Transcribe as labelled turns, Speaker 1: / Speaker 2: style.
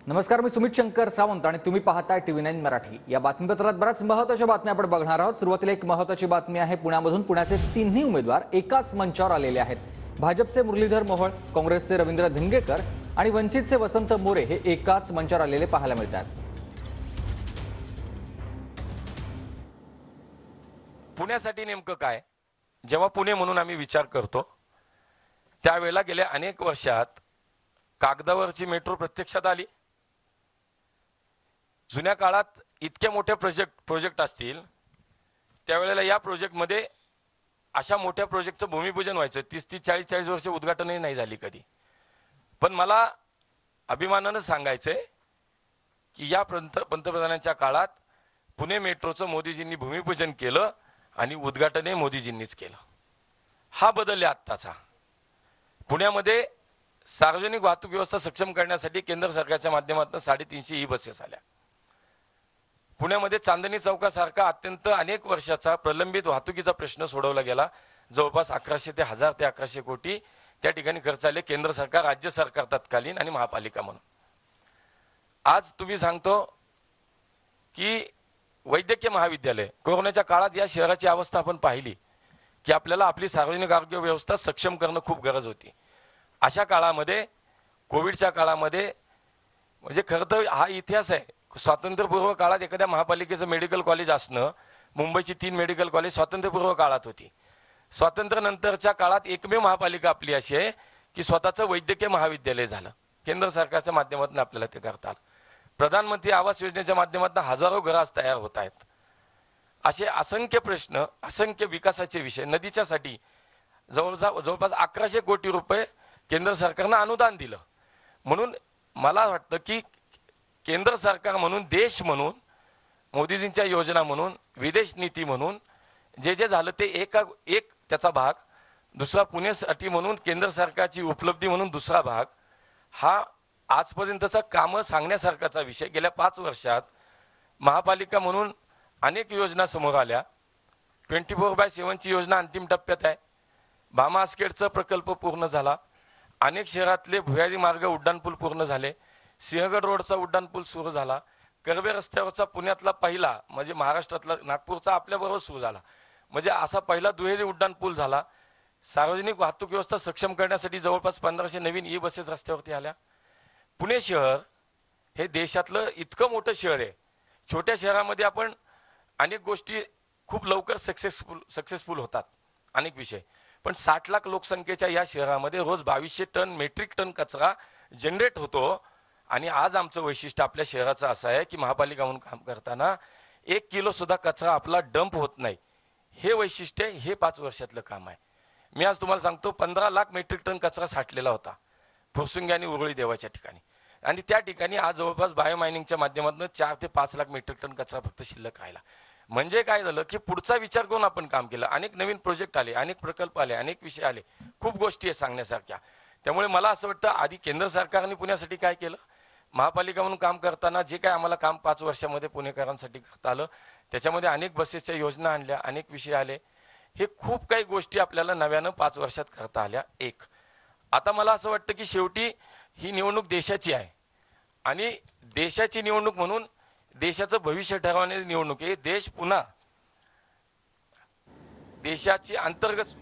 Speaker 1: नमस्कार, मी सुमित शंकर सावंत आणि तुम्ही पाहताय TV9 मराठी। या बातमीपत्रात बऱ्याच महत्त्वाच्या बातम्या आपण बघणार आहोत। सुरुवातीला एक महत्त्वाची बातमी आहे। पुण्यामधून पुण्याचे तिन्ही उमेदवार एकाच मंचावर आलेले आहेत। भाजपचे मुरलीधर मोहोळ, काँग्रेसचे रवींद्र धिंगेकर आणि वंचितचे वसंत मोरे हे एकाच मंचावर आलेले पाहायला मिळतात।
Speaker 2: पुण्यासाठी नेमकं काय, जेव्हा पुणे म्हणून आम्ही विचार करतो त्यावेळेला गेल्या अनेक वर्षात कागदावरची मेट्रो प्रत्यक्षात आली। जुन्या काळात इतके मोठे प्रोजेक्ट असतील त्यावेळेला या प्रोजेक्टमध्ये अशा मोठ्या प्रोजेक्टचं भूमिपूजन व्हायचं। 30-30 40-40 वर्ष उद्घाटनही नाही झाली कधी। पण मला अभिमानाने सांगायचंय की या पंतप्रधानांच्या काळात पुणे मेट्रोचं मोदीजींनी भूमिपूजन केलं आणि उद्घाटनही मोदीजींनीच केलं। हा बदल आहे आत्ताचा। पुण्यामध्ये सार्वजनिक वाहतूक व्यवस्था सक्षम करण्यासाठी केंद्र सरकारच्या माध्यमातून 350 ई बसेस आल्या। पुण्यामध्ये चांदणी चौकासारखा अत्यंत अनेक वर्षाचा प्रलंबित वाहतुकीचा प्रश्न सोडवला गेला। जवळपास 1100 ते 1000 ते 1100 कोटी त्या ठिकाणी खर्च आले, केंद्र सरकार, राज्य सरकार तत्कालीन आणि महापालिका म्हणून। आज तुम्ही सांगतो की वैद्यकीय महाविद्यालय, कोरोनाच्या काळात या शहराची अवस्था आपण पाहिली की आपल्याला आपली सार्वजनिक आरोग्य व्यवस्था सक्षम करणं खूप गरज होती। अशा काळामध्ये, कोविडच्या काळामध्ये, म्हणजे खरं तर हा इतिहास आहे। स्वातंत्र्यपूर्व काळात एखाद्या महापालिकेचं मेडिकल कॉलेज असणं, मुंबईची 3 मेडिकल कॉलेज स्वातंत्र्यपूर्व काळात होती। स्वातंत्र्यानंतरच्या काळात एकमेव महापालिका आपली अशी आहे की स्वतःचं वैद्यकीय महाविद्यालय झालं। केंद्र सरकारच्या माध्यमातून आपल्याला ते करता आलं। प्रधानमंत्री आवास योजनेच्या माध्यमातून हजारो घरं आज तयार होत आहेत। असे असंख्य प्रश्न, असंख्य विकासाचे विषय, नदीच्यासाठी जवळपास 1100 कोटी रुपये केंद्र सरकारनं अनुदान दिलं। म्हणून मला वाटतं की केंद्र सरकार म्हणून, देश म्हणून, मोदीजींच्या योजना म्हणून, विदेश नीती म्हणून जे जे झालं ते एक त्याचा भाग, दुसरा पुण्यासाठी म्हणून केंद्र सरकारची उपलब्धी म्हणून दुसरा भाग, हा आजपर्यंतचा कामं सांगण्यासारखाचा विषय। गेल्या 5 वर्षात महापालिका म्हणून अनेक योजना समोर आल्या। 24/7 ची योजना अंतिम टप्प्यात आहे। भामा आसखेडचा प्रकल्प पूर्ण झाला। अनेक शहरातले भुयारी मार्ग उड्डाणपूल पूर्ण झाले। सिंहगड रोडचा उड्डाणपूल सुरू झाला। कर्वे रस्त्यावरचा पुण्यातला पहिला, म्हणजे महाराष्ट्रातला, नागपूरचा आपल्याबरोबर सुरू झाला, म्हणजे असा पहिला दुहेरी उड्डाणपूल झाला। सार्वजनिक वाहतूक व्यवस्था सक्षम करण्यासाठी जवळपास 1500 नवीन ई बसेस रस्त्यावरती आल्या। पुणे शहर हे देशातलं इतकं मोठं शहर आहे। छोट्या शहरामध्ये आपण अनेक गोष्टी खूप लवकर सक्सेसफुल होतात, अनेक विषय। पण 60 लाख लोकसंख्येच्या या शहरामध्ये रोज 2200 मेट्रिक टन कचरा जनरेट होतो। आणि आज आमचं वैशिष्ट्य आपल्या शहराचं असं आहे की महापालिका म्हणून काम करताना 1 किलो सुद्धा कचरा आपला डंप होत नाही। हे वैशिष्ट्य, हे 5 वर्षातलं काम आहे। मी आज तुम्हाला सांगतो 15 लाख मेट्रिक टन कचरा साठलेला होता फुरसुंगी आणि उरळी देवाच्या ठिकाणी, आणि त्या ठिकाणी आज जवळपास बायोमायनिंगच्या माध्यमातून 4 ते 5 लाख मेट्रिक टन कचरा फक्त शिल्लक राहिला। म्हणजे काय झालं की पुढचा विचार करून आपण काम केलं। अनेक नवीन प्रोजेक्ट आले, अनेक प्रकल्प आले, अनेक विषय आले, खूप गोष्टी आहे सांगण्यासारख्या। त्यामुळे मला असं वाटतं आधी केंद्र सरकारने पुण्यासाठी काय केलं, महापालिका म्हणून काम करताना जे काय आम्हाला काम 5 वर्षामध्ये पुणेकरांसाठी करता आलं, त्याच्यामध्ये अनेक बसेसच्या योजना आणल्या, अनेक विषय आले। हे खूप काही गोष्टी आपल्याला नव्यानं 5 वर्षात करता आल्या। एक आता मला असं वाटतं की शेवटी ही निवडणूक देशाची आहे, आणि देशाची निवडणूक म्हणून देशाचं भविष्य ठरवण्याची निवडणूक आहे। देश पुन्हा देशाची अंतर्गत